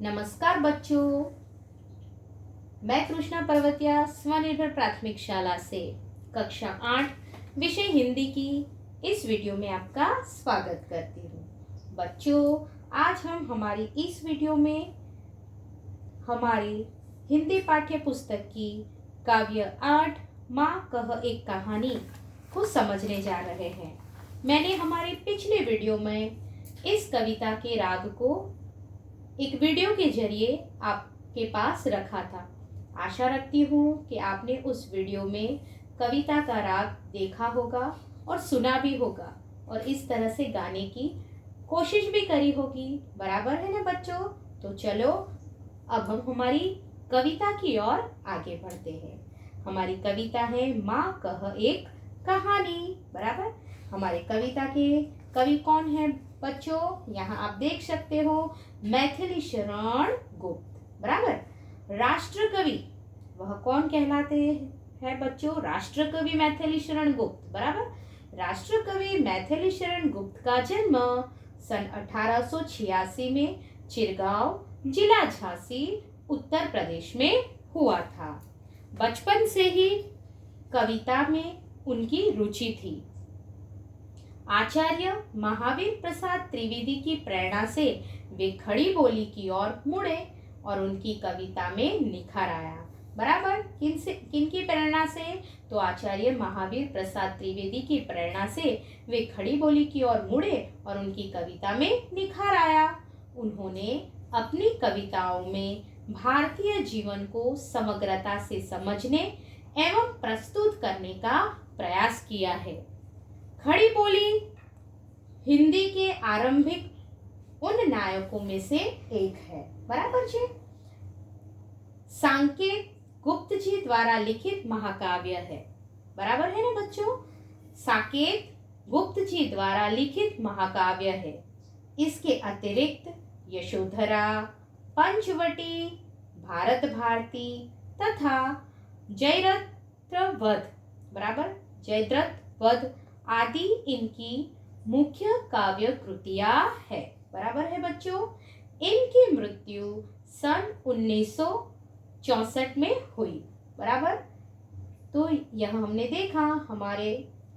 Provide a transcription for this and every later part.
नमस्कार बच्चों, मैं कृष्णा पर्वतिया स्वनिर्भर प्राथमिक शाला से कक्षा 8 विषय हिंदी की इस वीडियो में आपका स्वागत करती हूँ। बच्चों, आज हम हमारी इस वीडियो में हमारी हिंदी पाठ्य पुस्तक की काव्य 8 माँ कह एक कहानी को समझने जा रहे हैं। मैंने हमारे पिछले वीडियो में इस कविता के राग को एक वीडियो के जरिए आपके पास रखा था। आशा रखती हूँ कि आपने उस वीडियो में कविता का राग देखा होगा और सुना भी होगा और इस तरह से गाने की कोशिश भी करी होगी। बराबर है ना बच्चों? तो चलो अब हम हमारी कविता की ओर आगे बढ़ते हैं। हमारी कविता है माँ कह एक कहानी। बराबर। हमारे कविता के कवि कौन है बच्चों? यहाँ आप देख सकते हो, मैथिली शरण गुप्त। बराबर। राष्ट्र कवि वह कौन कहलाते हैं बच्चों? राष्ट्र कवि मैथिली शरण गुप्त। बराबर। राष्ट्र कवि मैथिली शरण गुप्त का जन्म सन 1886 में चिरगांव जिला झांसी उत्तर प्रदेश में हुआ था। बचपन से ही कविता में उनकी रुचि थी। आचार्य महावीर प्रसाद त्रिवेदी की प्रेरणा से वे खड़ी बोली की ओर मुड़े और उनकी कविता में निखार आया। बराबर। किनकी प्रेरणा से? तो आचार्य महावीर प्रसाद त्रिवेदी की प्रेरणा से वे खड़ी बोली की ओर मुड़े और उनकी कविता में निखार आया। उन्होंने अपनी कविताओं में भारतीय जीवन को समग्रता से समझने एवं प्रस्तुत करने का प्रयास किया है। खड़ी बोली हिंदी के आरंभिक उन नायकों में से एक है। बराबर जी। साकेत गुप्त जी द्वारा लिखित महाकाव्य है। बराबर है ना बच्चों? साकेत गुप्त जी द्वारा लिखित महाकाव्य है। इसके अतिरिक्त यशोधरा, पंचवटी, भारत भारती तथा जयद्रथ वध, बराबर, जयद्रथ वध आदि इनकी मुख्य काव्य कृतियां है। बराबर है बच्चों? इनकी मृत्यु सन 1964 में हुई। बराबर। तो यह हमने देखा हमारे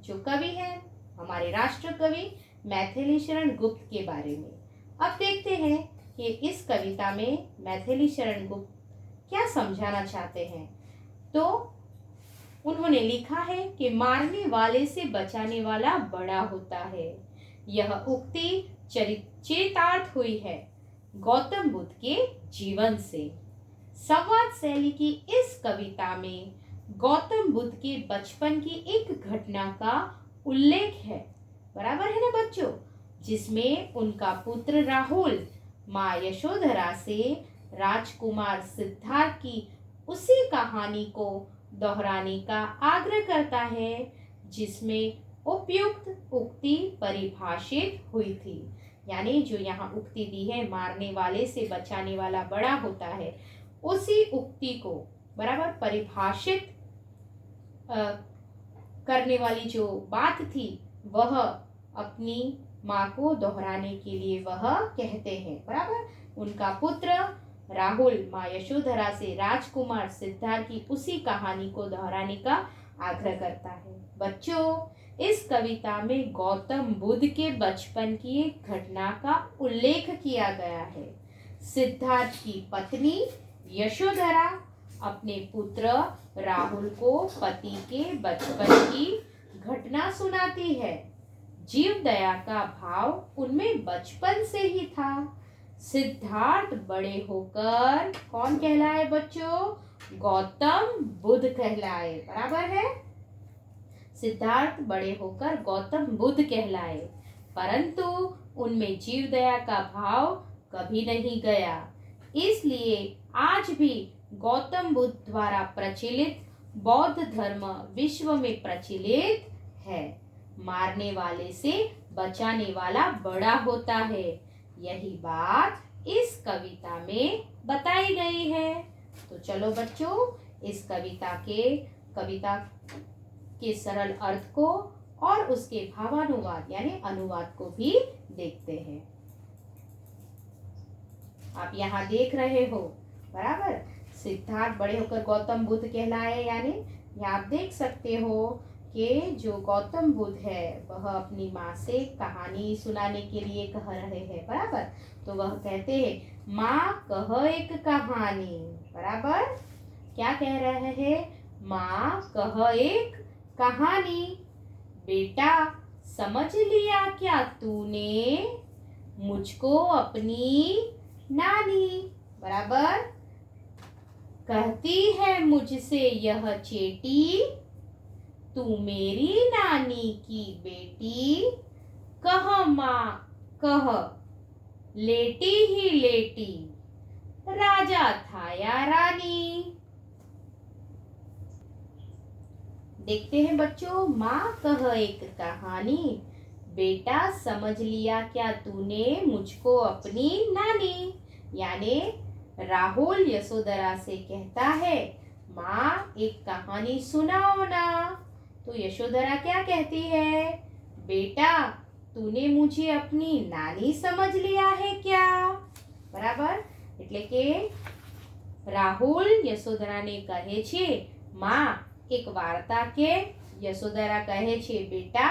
जो कवि हैं, हमारे राष्ट्र कवि मैथिली शरण गुप्त के बारे में। अब देखते हैं कि इस कविता में मैथिली शरण गुप्त क्या समझाना चाहते हैं। तो उन्होंने लिखा है कि मारने वाले से बचाने वाला बड़ा होता है। यह उक्ति चरितार्थ हुई है गौतम बुद्ध के जीवन से। संवाद शैली की इस कविता में गौतम बुद्ध के बचपन की एक घटना का उल्लेख है। बराबर है ना बच्चों? जिसमें उनका पुत्र राहुल माँ यशोधरा से राजकुमार सिद्धार्थ की उसी कहानी को दोहराने का आग्रह करता है जिसमें उपयुक्त उक्ति परिभाषित हुई थी। यानी जो यहाँ उक्ति दी है, मारने वाले से बचाने वाला बड़ा होता है, उसी उक्ति को बराबर परिभाषित करने वाली जो बात थी वह अपनी माँ को दोहराने के लिए वह कहते हैं। बराबर। उनका पुत्र राहुल माँ यशोधरा से राजकुमार सिद्धार्थ की उसी कहानी को दोहराने का आग्रह करता है। बच्चों, इस कविता में गौतम बुद्ध के बचपन की एक घटना का उल्लेख किया गया है। सिद्धार्थ की पत्नी यशोधरा अपने पुत्र राहुल को पति के बचपन की घटना सुनाती है। जीव दया का भाव उनमें बचपन से ही था। सिद्धार्थ बड़े होकर कौन कहलाए बच्चों? गौतम बुद्ध कहलाए। बराबर है? सिद्धार्थ बड़े होकर गौतम बुद्ध कहलाए, परंतु उनमें जीव दया का भाव कभी नहीं गया। इसलिए आज भी गौतम बुद्ध द्वारा प्रचलित बौद्ध धर्म विश्व में प्रचलित है। मारने वाले से बचाने वाला बड़ा होता है। यही बात इस कविता में बताई गई है। तो चलो बच्चों, इस कविता के सरल अर्थ को और उसके भावानुवाद यानी अनुवाद को भी देखते हैं। आप यहाँ देख रहे हो, बराबर। सिद्धार्थ बड़े होकर गौतम बुद्ध कहलाए, यानी यहाँ आप देख सकते हो कि जो गौतम बुद्ध है वह अपनी माँ से कहानी सुनाने के लिए कह रहे हैं, बराबर। तो वह कहते हैं, माँ कह एक कहानी, बराबर। क्या कह रहे हैं? माँ कह एक कहानी। बेटा समझ लिया क्या तूने मुझको अपनी नानी, बराबर। कहती है मुझसे यह चेटी, तू मेरी नानी की बेटी। कह माँ कह, लेटी ही लेटी, राजा था या रानी। देखते हैं बच्चों, माँ कह एक कहानी। बेटा समझ लिया क्या तूने मुझको अपनी नानी, यानी राहुल यशोधरा से कहता है, माँ एक कहानी सुनाओ ना। तो यशोधरा क्या कहती है? बेटा तूने मुझे अपनी नानी समझ लिया है क्या, बराबर। એટલે કે રાહુલ યશોધરાને કહે છે, માં એક વાર્તા કે યશોધરા કહે છે, બેટા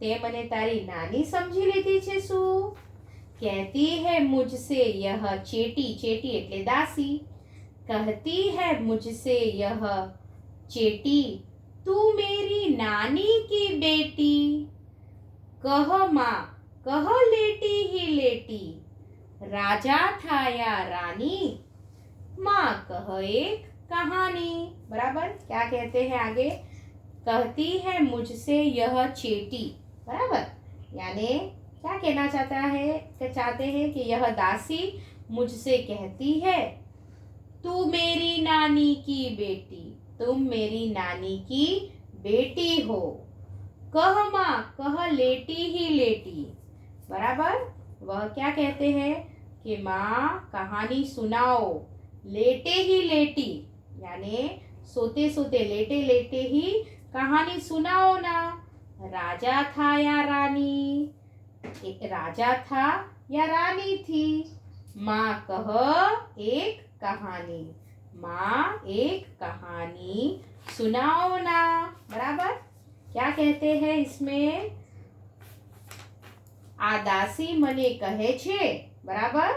તે મને તારી નાની સમજી લીધી છે શું? कहती है मुझसे यह चेटी, चेटी એટલે દાસી। कहती है मुझसे यह चेटी, तू मेरी नानी की बेटी। कह माँ कह, लेटी ही लेटी, राजा था या रानी। माँ कह एक कहानी, बराबर। क्या कहते हैं आगे? कहती है मुझसे यह चेटी, बराबर। यानी क्या कहना चाहते हैं कि यह दासी मुझसे कहती है, तू मेरी नानी की बेटी, तुम मेरी नानी की बेटी हो। कह माँ कह, लेटी ही लेटी, बराबर। वह क्या कहते हैं कि माँ कहानी सुनाओ, लेटे ही लेटी, यानी सोते सोते लेटे लेटे ही कहानी सुनाओ ना। राजा था या रानी, एक राजा था या रानी थी। माँ कह एक कहानी, माँ एक कहानी सुनाओ ना, बराबर। क्या कहते हैं इसमें? आ दासी मने कहे छे, बराबर,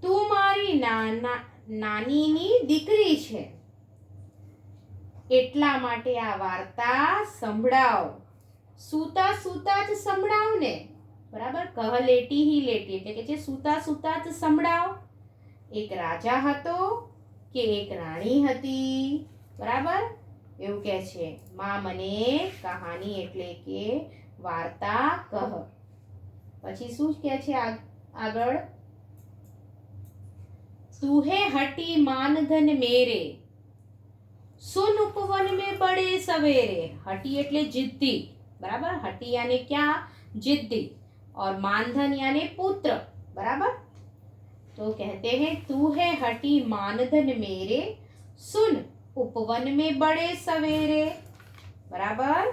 तू मारी नानीनी દીકરી છે, એટલા માટે આ વાર્તા સંભળાવ। સૂતા સૂતા જ સંભળાવ ને, બરાબર। કહ લેટી ही લેટી એટલે કે છે સૂતા સૂતા જ સંભળાવ। એક રાજા હતો કે એક રાણી હતી, બરાબર, એવું કહે છે। માં મને કહાની એટલે કે વાર્તા કહ। પછી શું કહે છે આગળ? तूहे हटी मानधन मेरे, सुन उपवन में बड़े सवेरे। हटी એટલે जिद्दी, बराबर। हटी यानी क्या? जिद्दी। और मानधन यानी पुत्र, बराबर। तो कहते हैं, तू है हटी मानधन मेरे, सुन उपवन में बड़े सवेरे, बराबर।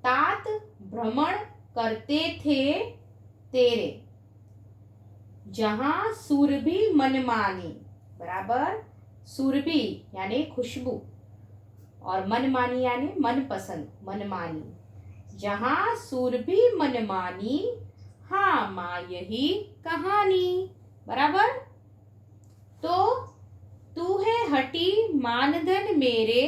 तात भ्रमण करते थे तेरे, जहां सुरभि मनमानी, बराबर। सुरभि यानी खुशबू, और मनमानी यानी मनपसंद, मनमानी। जहां सुरभि मनमानी, हाँ माँ यही कहानी, बराबर। तो तू है हटी मानधन मेरे,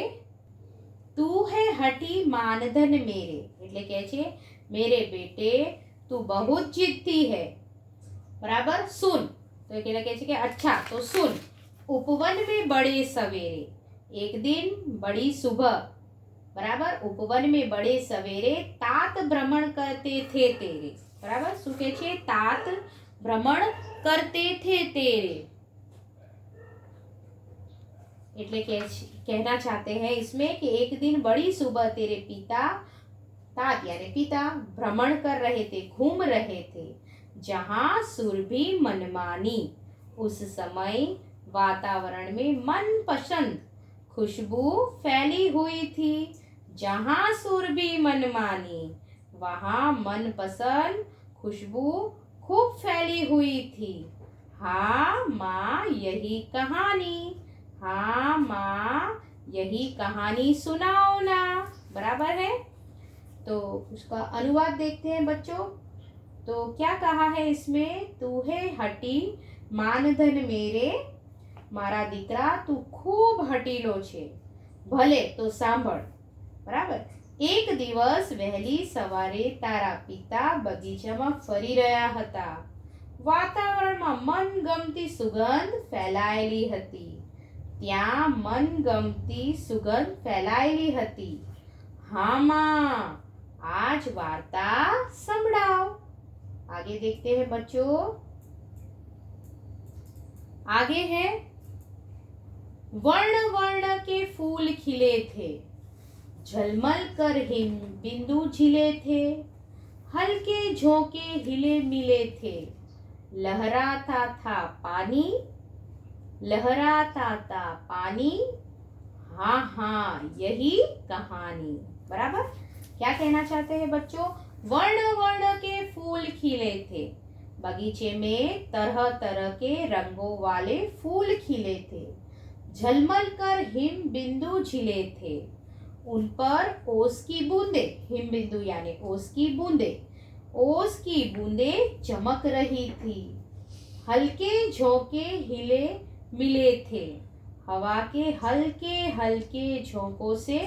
तू है हटी मानधन मेरे એટલે કે છે, मेरे बेटे तू बहुत जिद्दी है, बराबर। सुन तो कहना कहते कि अच्छा तो सुन। उपवन में बड़े सवेरे, एक दिन बड़ी सुबह, बराबर। उपवन में बड़े सवेरे तात भ्रमण करते थे तेरे, बराबर। શું કહે છે? तात भ्रमण करते थे तेरे એટલે કે कहना चाहते हैं इसमें कि एक दिन बड़ी सुबह तेरे पिता, तात यानी पिता, भ्रमण कर रहे थे, घूम रहे थे। जहां सुरभि मनमानी, उस समय वातावरण में मनपसंद खुशबू फैली हुई थी। जहां सुरभि मनमानी, वहां मनपसंद खुशबू खूब फैली हुई थी। हाँ माँ यही कहानी, हाँ माँ यही कहानी सुनाओ ना। बराबर है। तो उसका अनुवाद देखते हैं बच्चों। तो क्या कहा है इसमें, तू है हटी मानधन मेरे, मारा दीकरा तू खूब हटीलो छे, भले तो सांभळ। बराबर। एक દિવસ વહેલી સવારે તારા પિતા બગીચામાં ફરી રહ્યા હતા. વાતાવરણમાં મનગમતી સુગંધ ફેલાયેલી હતી. ત્યાં મનગમતી સુગંધ ફેલાયેલી હતી. हाँ माँ, आज वार्ता संभળાવ। आगे देखते हैं बच्चों। आगे है, वर्ण वर्ण के फूल खिले थे, झलमल कर हिम बिंदु झिले थे, हल्के झोंके हिले मिले थे, लहराता था पानी, लहराता था पानी, हाँ हाँ यही कहानी। बराबर। क्या कहना चाहते हैं बच्चों, वर्ण वर्ण के फूल खिले थे, बगीचे में तरह तरह के रंगों वाले फूल खिले थे, झलमल कर हिम बिंदु झिले थे, उन पर ओस की बूंदे, हिम बिंदु यानी ओस की बूंदे, ओस की बूंदे चमक रही थी, हल्के झोंके हिले मिले थे, हवा के हल्के हल्के झोंकों से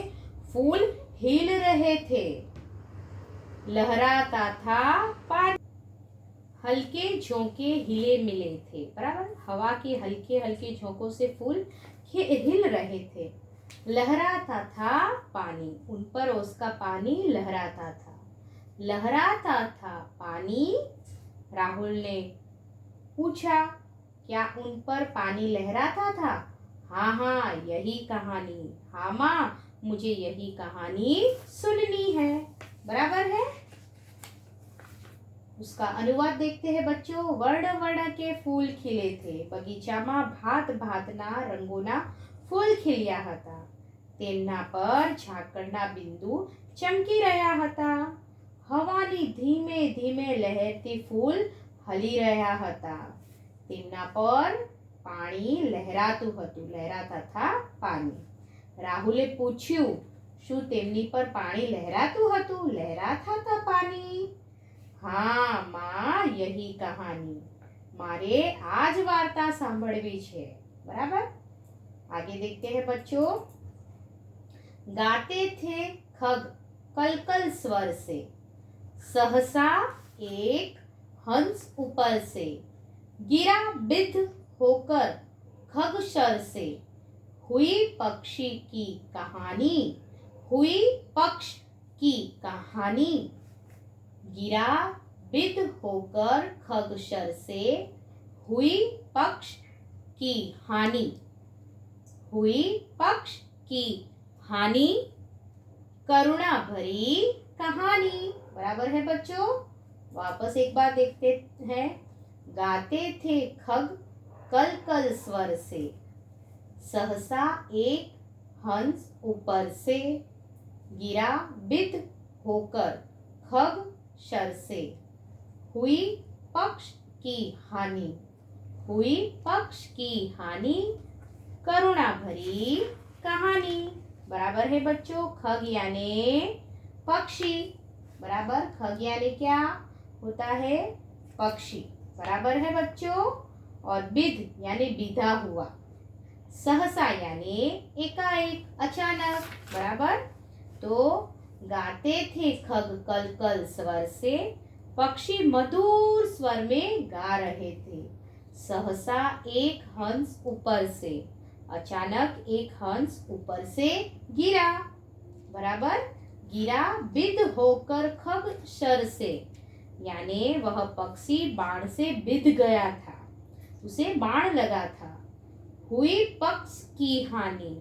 फूल हिल रहे थे, लहराता था पानी, हल्के झोंके हिले मिले थे। बराबर। हवा के हल्के हल्के झोंकों से फूल हिल रहे थे, लहराता था पानी, उन पर उसका पानी लहराता था, लहराता था पानी। राहुल ने पूछा, क्या उन पर पानी लहराता था? हाँ हाँ यही कहानी, हाँ माँ मुझे यही कहानी सुननी है। बराबर है। उसका अनुवाद देखते हैं बच्चों। वर्ण वर्ण के फूल खिले थे, बगीचाમાં ભાત ભાતના રંગોના ફૂલ ખીલ્યા હતા, તેમના પર ઝાકળના બિંદુ ચમકી રહ્યા હતા, હવાની ધીમે ધીમે લહેરતી ફૂલ હલી રહ્યા હતા, તેમના પર પાણી લહેરાતું હતું, લહેરાતા था પાણી। રાહુલે પૂછ્યું, શું તેમની પર પાણી લહેરાતું હતું? લહેરાતા था પાણી? हाँ माँ यही कहानी, मारे आज वार्ता सांभळवी छे। बराबर। आगे देखते हैं बच्चों। गाते थे खग कलकल स्वर से, सहसा एक हंस ऊपर से, गिरा बिध होकर खगशर से, हुई पक्षी की कहानी, हुई पक्ष की कहानी, गिरा बिध होकर खगशर से, हुई पक्ष की हानि, हुई पक्ष की हानि, करुणा भरी कहानी। बराबर है बच्चों। वापस एक बार देखते हैं। गाते थे खग कल कल स्वर से, सहसा एक हंस ऊपर से, गिरा बिध होकर खग शर से, हुई पक्ष की हानि, हुई पक्ष की हानि, करुणा भरी कहानी। बराबर है बच्चों। खग यानी पक्षी। बराबर। खग यानी क्या होता है? पक्षी। बराबर है बच्चों। और बिध यानी बिधा हुआ, सहसा यानी एकाएक, अचानक। बराबर। तो गाते थे खग कल कल स्वर से, पक्षी मधुर स्वर में गा रहे थे। सहसा एक हंस ऊपर से, अचानक एक हंस ऊपर से गिरा। बराबर। गिरा बिध होकर खग शर से, यानी वह पक्षी बाण से बिध गया था, उसे बाण लगा था। हुई पक्ष की हानि,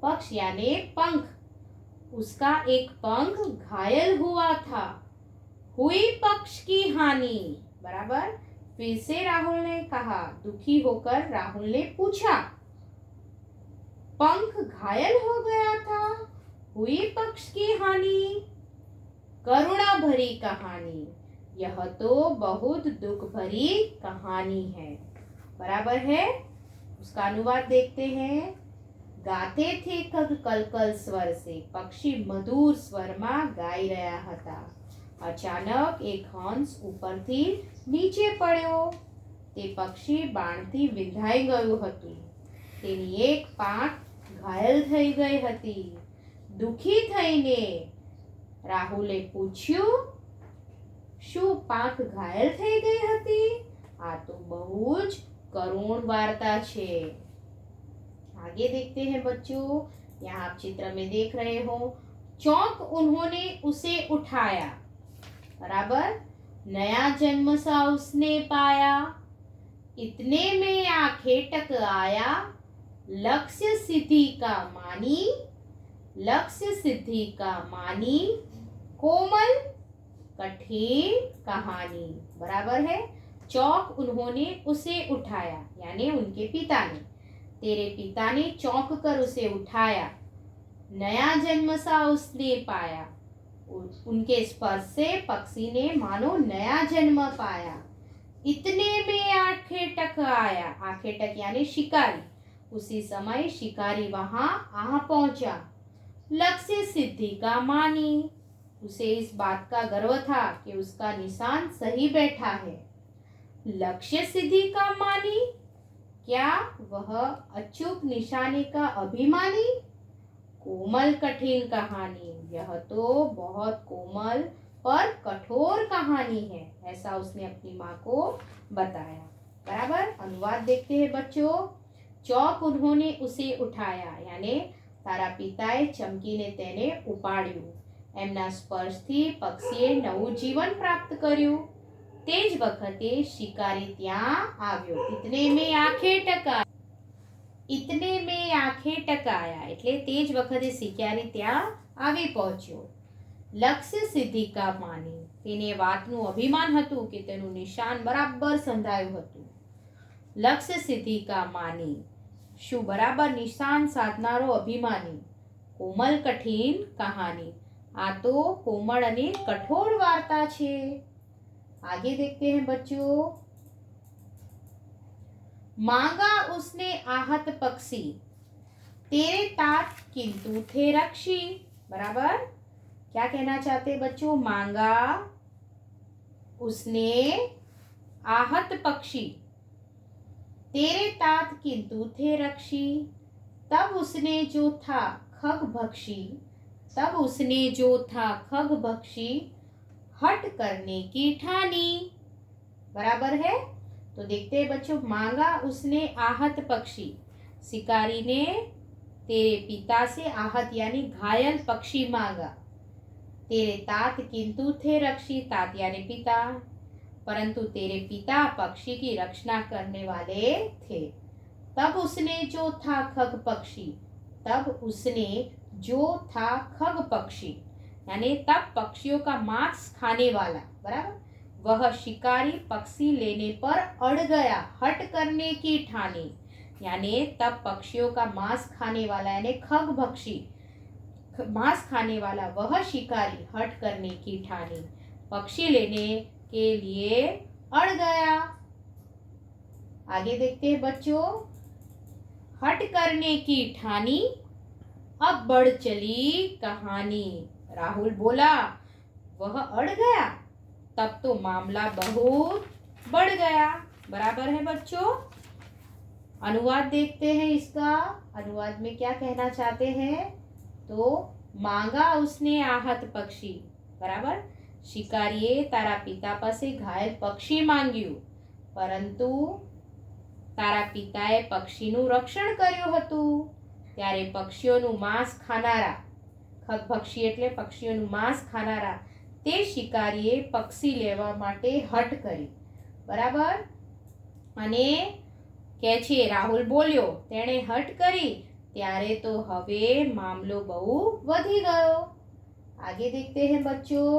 पक्ष यानी पंख, उसका एक पंख घायल हुआ था। हुई पक्ष की हानि। बराबर। फिर से राहुल ने कहा, दुखी होकर राहुल ने पूछा, पंख घायल हो गया था, हुई पक्ष की हानि, करुणा भरी कहानी, यह तो बहुत दुख भरी कहानी है। बराबर है। उसका अनुवाद देखते हैं। गाते थे खग कलकल स्वर से, पक्षी मधुर स्वરમાં ગાઈ રહ્યા હતા। અચાનક એક હંસ ઉપરથી નીચે પડ્યો। તે પક્ષી બાણથી વિંધાઈ ગયું હતું। તેની એક પાંખ ઘાયલ થઈ ગઈ હતી। દુખી થઈને રાહુલે પૂછ્યું, શું પાંખ ઘાયલ થઈ ગઈ હતી? આ તો બહુ જ करुण वार्ता छे। आगे देखते हैं बच्चों। यहाँ आप चित्र में देख रहे हो, चौंक उन्होंने उसे उठाया, बराबर। नया जन्म सा उसने पाया, इतने में आंखें टक आया। लक्ष्य सिद्धि का मानी, लक्ष्य सिद्धि का मानी, कोमल कठिन कहानी। बराबर है। चौंक उन्होंने उसे उठाया, यानी उनके पिता ने, तेरे पिता ने चौंक कर उसे उठाया। नया जन्म सा उसने पाया, उनके स्पर्श से पक्षी ने मानो नया जन्म पाया। इतने में आंखें टक आया, आंखें टक यानी शिकारी। उसी समय शिकारी वहां आ पहुंचा। लक्ष्य सिद्धि का मानी, उसे इस बात का गर्व था कि उसका निशान सही बैठा है। लक्ष्य सिद्धि का मानी, क्या वह अचूक निशाने का अभिमानी? कोमल कठिन कहानी, यह तो बहुत कोमल पर कठोर कहानी है, ऐसा उसने अपनी माँ को बताया। बराबर। अनुवाद देखते हैं बच्चों। चौक उन्होंने उसे उठाया, यानी तारा पिताए चमकीने તેને ઉપાડ્યું। એમના સ્પર્શથી પક્ષીએ નવું જીવન પ્રાપ્ત કર્યું। તે જ વખતે શિકારી ત્યાં આવ્યો। ઇતને में आंखें टकाया, इतने में आंखें टकाया એટલે તે જ વખતે શિકારી ત્યાં આવી પહોંચ્યો। લક્ષ્ય સિદ્ધિ કા માની, તેને વાતનું અભિમાન હતું કે તેનું નિશાન બરાબર સંધાયું હતું। લક્ષ્ય સિદ્ધિ કા માની, શું બરાબર નિશાન સાધનારો અભિમાની। કોમલ કઠિન કહાની, આ તો કોમળ અને કઠોર વાર્તા છે। आगे देखते हैं बच्चों। मांगा उसने आहत पक्षी, तेरे तात किंतु थे रक्षी। बराबर। क्या कहना चाहते हैं बच्चों? मांगा उसने आहत पक्षी, तेरे तात किंतु थे रक्षी। तब उसने जो था खग भक्षी, तब उसने जो था खग भक्षी, हट करने की ठानी। बराबर है। तो देखते हैं बच्चों। मांगा उसने आहत पक्षी, शिकारी ने तेरे पिता से आहत यानी घायल पक्षी मांगा। तेरे तात किंतु थे रक्षी, तात यानी पिता, परंतु तेरे पिता पक्षी की रक्षा करने वाले थे। तब उसने जो था खग पक्षी, तब उसने जो था खग पक्षी यानी तब पक्षियों का मांस खाने वाला, बराबर, वह शिकारी पक्षी लेने पर अड़ गया। हट करने की ठानी, यानी तब पक्षियों का मांस खाने वाला यानी खग भक्षी, मांस खाने वाला वह शिकारी हट करने की ठानी, पक्षी लेने के लिए अड़ गया। आगे देखते हैं बच्चों। हट करने की ठानी, अब बढ़ चली कहानी। राहुल बोला, वह अड़ गया, तब तो मामला बहुत बढ़ गया। बराबर है बच्चों। अनुवाद देखते हैं इसका। अनुवाद में क्या कहना चाहते हैं? तो मांगा उसने आहत पक्षी, बराबर, શિકારીએ તારા પિતા પાસે ઘાયલ પક્ષી માંગ્યું, પરંતુ તારા પિતાએ પક્ષીનું રક્ષણ કર્યું હતું। ત્યારે પક્ષીઓનું માંસ ખાનારા, ખગપક્ષી એટલે પક્ષીઓનું માંસ ખાનારા, તે શિકારીએ પક્ષી લેવા માટે હઠ કરી। બરાબર। અને કહે છે રાહુલ બોલ્યો, તેણે હઠ કરી ત્યારે તો હવે મામલો બહુ વધી ગયો। आगे देखते हैं बच्चों।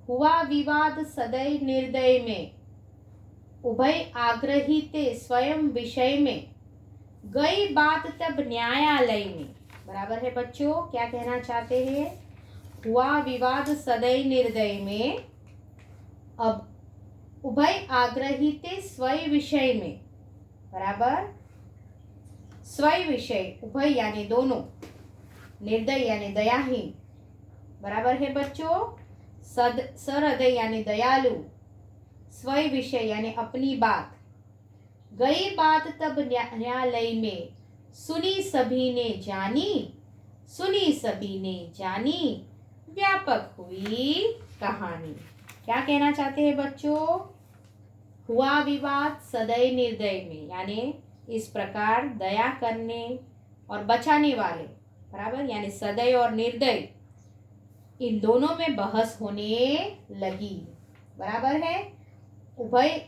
हुआ विवाद सदै निर्दय में, उभय आग्रही ते स्वयं विषय में, गई बात तब न्यायालय में। बराबर है बच्चों। क्या कहना चाहते हैं? हुआ विवाद सदै निर्दय में, अब उभय आग्रही ते स्वयं विषय में, बराबर। स्वय विषय उभय यानी दोनों, निर्दय यानी दयाहीन, बराबर है बच्चों। सहृदय यानी दयालु, स्वय विषय यानी अपनी बात। गई बात तब न्यायालय में, सुनी सभी ने जानी, सुनी सभी ने जानी, व्यापक हुई कहानी। क्या कहना चाहते हैं बच्चों? हुआ विवाद सदय निर्दय में, यानी इस प्रकार दया करने और बचाने वाले, बराबर, यानी सदय और निर्दय, इन दोनों में बहस होने लगी, बराबर है। उभय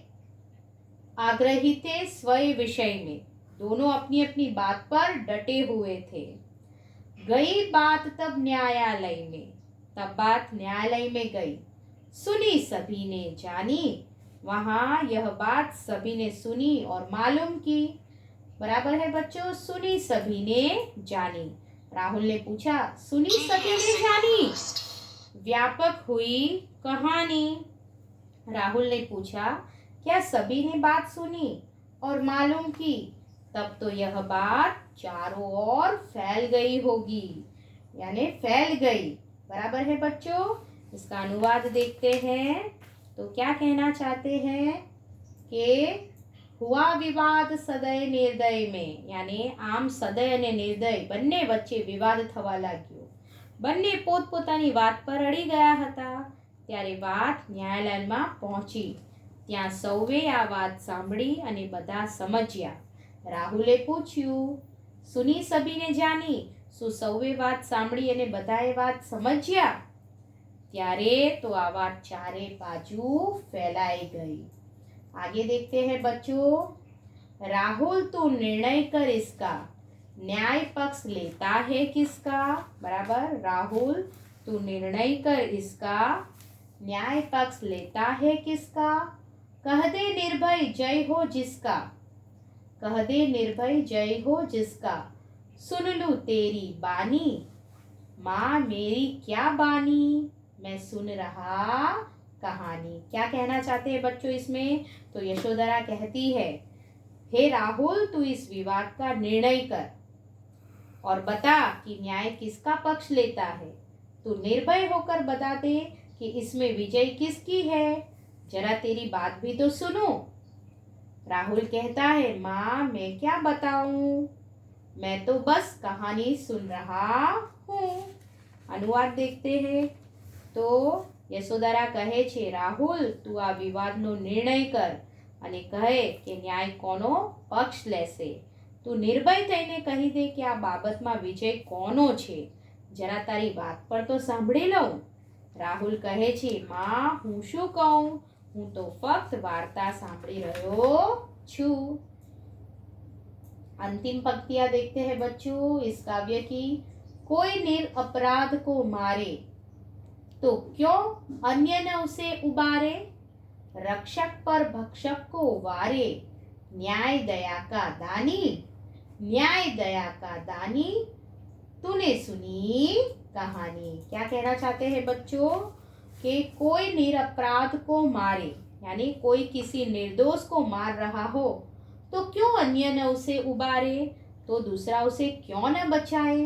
आग्रही थे स्वय विषय में, दोनों अपनी अपनी बात पर डटे हुए थे। गई बात तब न्यायालय में, तब बात न्यायालय में गई। सुनी सभी ने जानी, वहां यह बात सभी ने सुनी और मालूम की, बराबर है बच्चों। सुनी सभी ने जानी। राहुल ने पूछा, सुनी सभी ने जानी, व्यापक हुई कहानी। राहुल ने पूछा, क्या सभी ने बात सुनी और मालूम की? तब तो यह बात चारों ओर फैल गई होगी, यानी फैल गई, बराबर है बच्चों। इसका अनुवाद देखते हैं तो क्या कहना चाहते हैं कि हुआ विवाद सदय निर्दय में, यानी आम सदय અને નિર્દય બંને વચ્ચે વિવાદ થવા લાગ્યો। બંને પોતપોતાની વાત પર અડી ગયા હતા। ત્યારે વાત ન્યાયાલયમાં પહોંચી, ત્યાં સૌએ આ વાત સાંભળી અને બધા સમજ્યા। રાહુલે પૂછ્યું, સુની સભીને જાની, શું સૌએ વાત સાંભળી અને બધાએ વાત સમજ્યા? ત્યારે તો આ વાત ચારે બાજુ ફેલાઈ गई। आगे देखते हैं बच्चों। राहुल तू निर्णय कर इसका, न्याय पक्ष लेता है किसका? बराबर। राहुल तू निर्णय कर इसका, न्याय पक्ष लेता है किसका? कह दे निर्भय जय हो जिसका, कह दे निर्भय जय हो जिसका, सुन लूं तेरी बानी, माँ मेरी क्या बानी, मैं सुन रहा कहानी। क्या कहना चाहते हैं बच्चों इसमें? तो यशोधरा कहती है, हे राहुल तू इस विवाद का निर्णय कर और बता कि न्याय किसका पक्ष लेता है। तू निर्भय होकर बता दे कि इसमें विजय किसकी है। जरा तेरी बात भी तो सुनो। राहुल कहता है, माँ मैं क्या बताऊं, मैं तो बस कहानी सुन रहा हूँ। अनुवाद देखते हैं तो यशोधरा कहे छे, राहुल तू आ विवादનો નિર્ણય કર અને કહે કે ન્યાય કોનો પક્ષ લેશે। તું નિર્ભય થઈને કહી દે કે આ બાબતમાં વિજય કોનો છે। જરા તારી વાત પર તો સાંભળી લઉં। રાહુલ કહે છે, માં હું શું કહું, હું તો ફક્ત વાર્તા સાંભળી રહ્યો છું। अंतिम पंक्तियां देखते हैं बच्चों इस काव्य की। कोई निरपराध को मारे तो क्यों अन्य न उसे उबारे, रक्षक पर भक्षक को वारे, न्याय दया का दानी, न्याय दया का दानी, तूने सुनी कहानी। क्या कहना चाहते हैं बच्चों कि कोई निरपराध को मारे, यानी कोई किसी निर्दोष को मार रहा हो तो क्यों अन्य न उसे उबारे, तो दूसरा उसे क्यों न बचाए।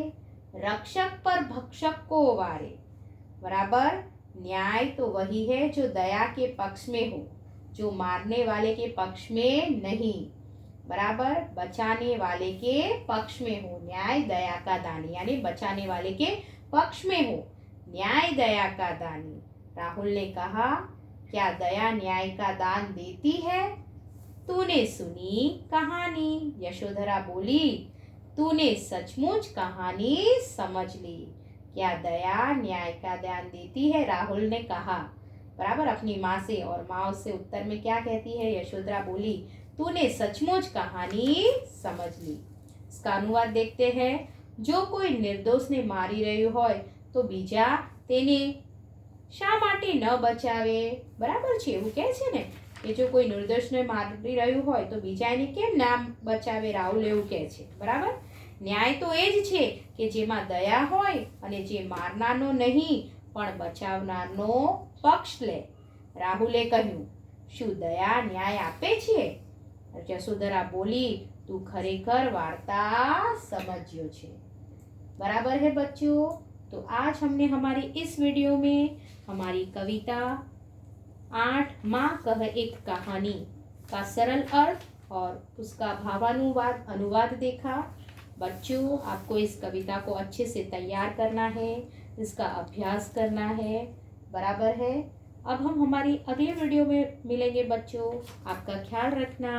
रक्षक पर भक्षक को वारे, बराबर। न्याय तो वही है जो दया के पक्ष में हो, जो मारने वाले के पक्ष में नहीं, बराबर। बचाने वाले के पक्ष में हो। न्याय दया का दानी, यानी बचाने वाले के पक्ष में हो। न्याय दया का दानी। राहुल ने कहा, क्या दया न्याय का दान देती है? तूने सुनी कहानी। यशोधरा बोली, तूने सचमुच कहानी समझ ली। क्या दया न्याय का दान देती है? राहुल ने कहा, बराबर, अपनी माँ से। और माँ उससे उत्तर में क्या कहती है? यशोधरा बोली, तूने सचमुच कहानी समझ ली। इसका अनुवाद देखते हैं। जो कोई निर्दोष ने मारी રહ્યો હોય તો બીજા તેને શા માટે ન બચાવે, બરાબર છે, એવું કહે છે ને કે જો કોઈ નિર્દોષને મારી રહ્યું હોય તો બીજા એને કેમ ના બચાવે, રાહુલ એવું કહે છે, બરાબર। ન્યાય તો એ જ છે કે જેમાં દયા હોય અને જે મારનારનો નહીં પણ બચાવનારનો પક્ષ લે। રાહુલે કહ્યું, શું દયા ન્યાય આપે છે? જશોદરા બોલી, તું ખરેખર વાર્તા समझियो छे। बराबर है बच्चों। तो आज हमने हमारी इस वीडियो में हमारी कविता 8 माँ कह एक कहानी का सरल अर्थ और उसका भावानुवाद अनुवाद देखा। बच्चों, आपको इस कविता को अच्छे से तैयार करना है, इसका अभ्यास करना है। बराबर है। अब हम हमारी अगले वीडियो में मिलेंगे बच्चों। आपका ख्याल रखना।